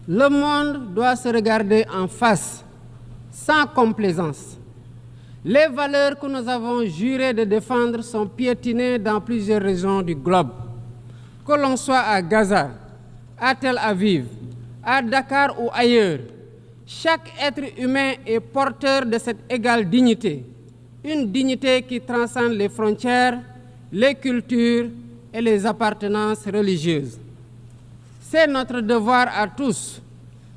Le monde doit se regarder en face, sans complaisance. Les valeurs que nous avons juré de défendre sont piétinées dans plusieurs régions du globe. Que l'on soit à Gaza, à Tel Aviv, à Dakar ou ailleurs, chaque être humain est porteur de cette égale dignité, une dignité qui transcende les frontières, les cultures et les appartenances religieuses. C'est notre devoir à tous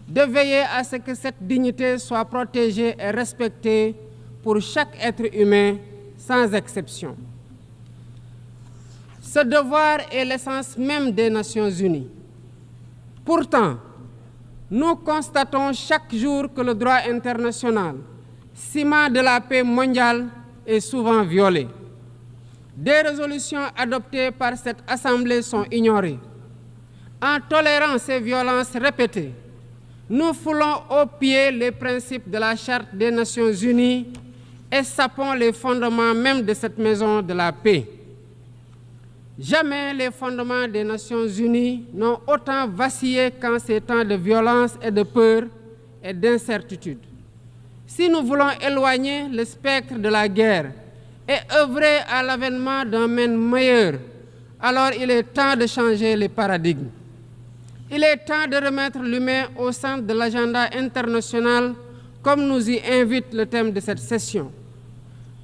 de veiller à ce que cette dignité soit protégée et respectée pour chaque être humain, sans exception. Ce devoir est l'essence même des Nations Unies. Pourtant, nous constatons chaque jour que le droit international, ciment de la paix mondiale, est souvent violé. Des résolutions adoptées par cette Assemblée sont ignorées. En tolérant ces violences répétées, nous foulons aux pieds les principes de la Charte des Nations Unies et sapons les fondements même de cette maison de la paix. Jamais les fondements des Nations Unies n'ont autant vacillé qu'en ces temps de violence et de peur et d'incertitude. Si nous voulons éloigner le spectre de la guerre et œuvrer à l'avènement d'un monde meilleur, alors il est temps de changer les paradigmes. Il est temps de remettre l'humain au centre de l'agenda international, comme nous y invite le thème de cette session.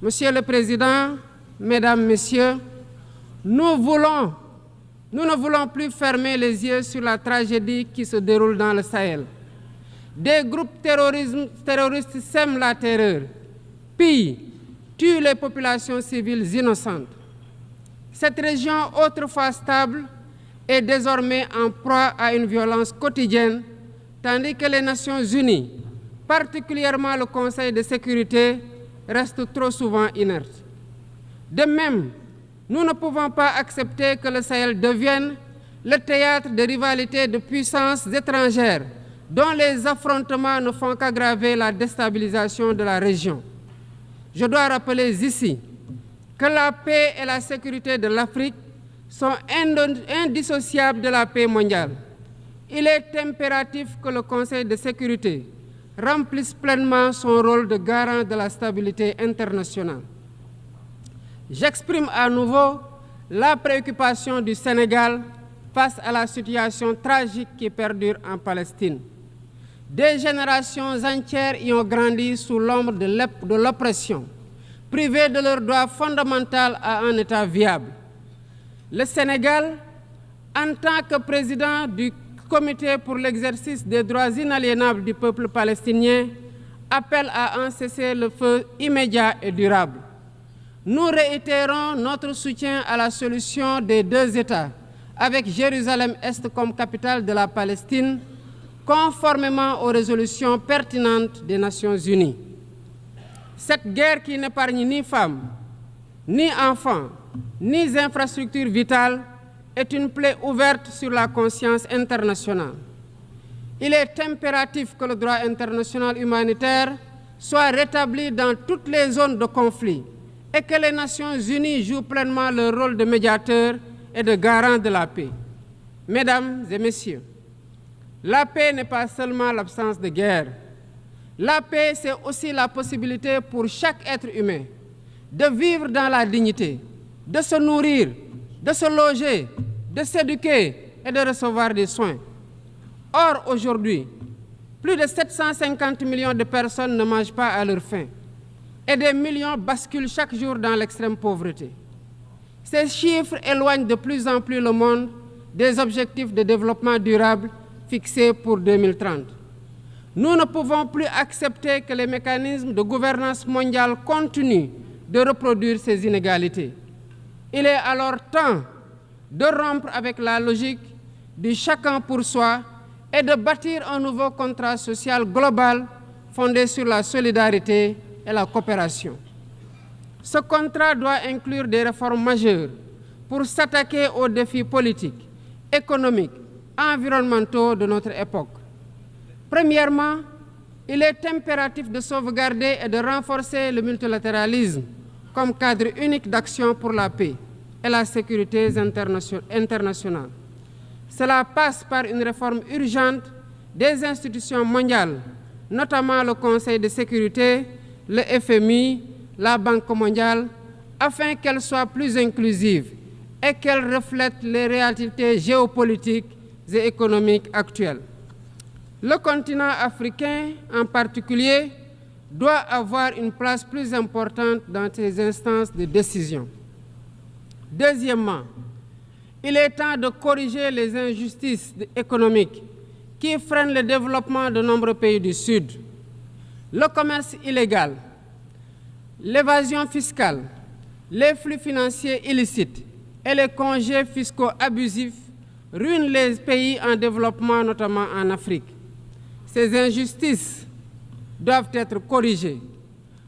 Monsieur le Président, Mesdames, Messieurs, nous ne voulons plus fermer les yeux sur la tragédie qui se déroule dans le Sahel. Des groupes terroristes sèment la terreur, pillent, tuent les populations civiles innocentes. Cette région, autrefois stable, est désormais en proie à une violence quotidienne, tandis que les Nations Unies, particulièrement le Conseil de sécurité, restent trop souvent inertes. De même, nous ne pouvons pas accepter que le Sahel devienne le théâtre de rivalités de puissances étrangères dont les affrontements ne font qu'aggraver la déstabilisation de la région. Je dois rappeler ici que la paix et la sécurité de l'Afrique sont indissociables de la paix mondiale. Il est impératif que le Conseil de sécurité remplisse pleinement son rôle de garant de la stabilité internationale. J'exprime à nouveau la préoccupation du Sénégal face à la situation tragique qui perdure en Palestine. Des générations entières y ont grandi sous l'ombre de l'oppression, privées de leur droit fondamental à un État viable. Le Sénégal, en tant que président du Comité pour l'exercice des droits inaliénables du peuple palestinien, appelle à un cessez-le-feu immédiat et durable. Nous réitérons notre soutien à la solution des deux États, avec Jérusalem-Est comme capitale de la Palestine, conformément aux résolutions pertinentes des Nations Unies. Cette guerre qui n'épargne ni femmes, ni enfants, ni infrastructures vitales est une plaie ouverte sur la conscience internationale. Il est impératif que le droit international humanitaire soit rétabli dans toutes les zones de conflit et que les Nations Unies jouent pleinement leur rôle de médiateur et de garant de la paix. Mesdames et Messieurs, la paix n'est pas seulement l'absence de guerre. La paix, c'est aussi la possibilité pour chaque être humain de vivre dans la dignité, de se nourrir, de se loger, de s'éduquer et de recevoir des soins. Or, aujourd'hui, plus de 750 millions de personnes ne mangent pas à leur faim et des millions basculent chaque jour dans l'extrême pauvreté. Ces chiffres éloignent de plus en plus le monde des objectifs de développement durable fixés pour 2030. Nous ne pouvons plus accepter que les mécanismes de gouvernance mondiale continuent de reproduire ces inégalités. Il est alors temps de rompre avec la logique du chacun pour soi et de bâtir un nouveau contrat social global fondé sur la solidarité et la coopération. Ce contrat doit inclure des réformes majeures pour s'attaquer aux défis politiques, économiques, environnementaux de notre époque. Premièrement, il est impératif de sauvegarder et de renforcer le multilatéralisme comme cadre unique d'action pour la paix et la sécurité internationale. Cela passe par une réforme urgente des institutions mondiales, notamment le Conseil de sécurité, le FMI, la Banque mondiale, afin qu'elles soient plus inclusives et qu'elles reflètent les réalités géopolitiques et économiques actuelles. Le continent africain, en particulier, doit avoir une place plus importante dans ces instances de décision. Deuxièmement, il est temps de corriger les injustices économiques qui freinent le développement de nombreux pays du Sud. Le commerce illégal, l'évasion fiscale, les flux financiers illicites et les congés fiscaux abusifs ruinent les pays en développement, notamment en Afrique. Ces injustices doivent être corrigées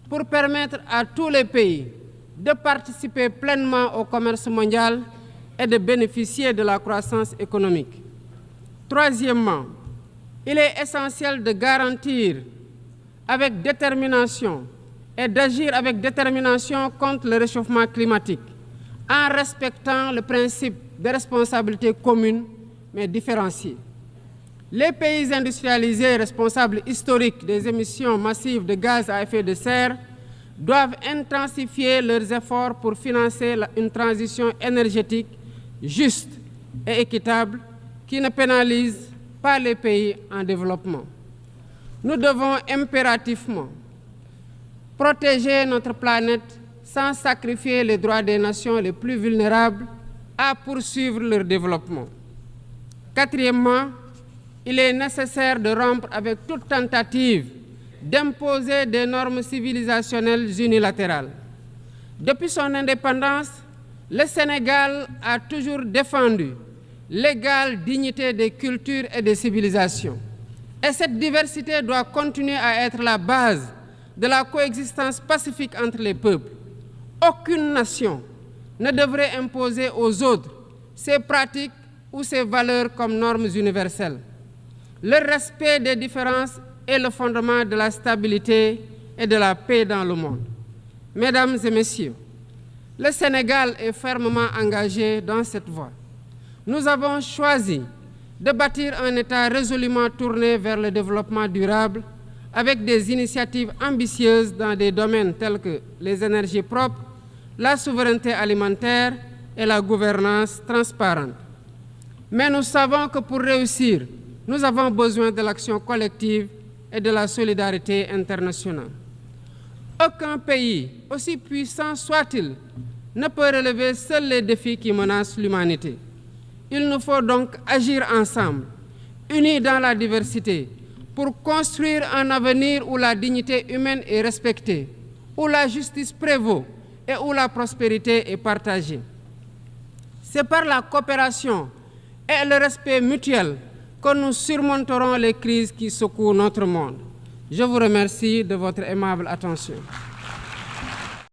pour permettre à tous les pays de participer pleinement au commerce mondial et de bénéficier de la croissance économique. Troisièmement, il est essentiel de garantir avec détermination et d'agir avec détermination contre le réchauffement climatique en respectant le principe de responsabilité commune mais différenciée. Les pays industrialisés responsables historiques des émissions massives de gaz à effet de serre doivent intensifier leurs efforts pour financer une transition énergétique juste et équitable qui ne pénalise pas les pays en développement. Nous devons impérativement protéger notre planète sans sacrifier les droits des nations les plus vulnérables à poursuivre leur développement. Quatrièmement, il est nécessaire de rompre avec toute tentative d'imposer des normes civilisationnelles unilatérales. Depuis son indépendance, le Sénégal a toujours défendu l'égale dignité des cultures et des civilisations. Et cette diversité doit continuer à être la base de la coexistence pacifique entre les peuples. Aucune nation ne devrait imposer aux autres ses pratiques ou ses valeurs comme normes universelles. Le respect des différences est le fondement de la stabilité et de la paix dans le monde. Mesdames et messieurs, le Sénégal est fermement engagé dans cette voie. Nous avons choisi de bâtir un État résolument tourné vers le développement durable avec des initiatives ambitieuses dans des domaines tels que les énergies propres, la souveraineté alimentaire et la gouvernance transparente. Mais nous savons que pour réussir, nous avons besoin de l'action collective et de la solidarité internationale. Aucun pays, aussi puissant soit-il, ne peut relever seuls les défis qui menacent l'humanité. Il nous faut donc agir ensemble, unis dans la diversité, pour construire un avenir où la dignité humaine est respectée, où la justice prévaut et où la prospérité est partagée. C'est par la coopération et le respect mutuel que nous surmonterons les crises qui secouent notre monde. Je vous remercie de votre aimable attention.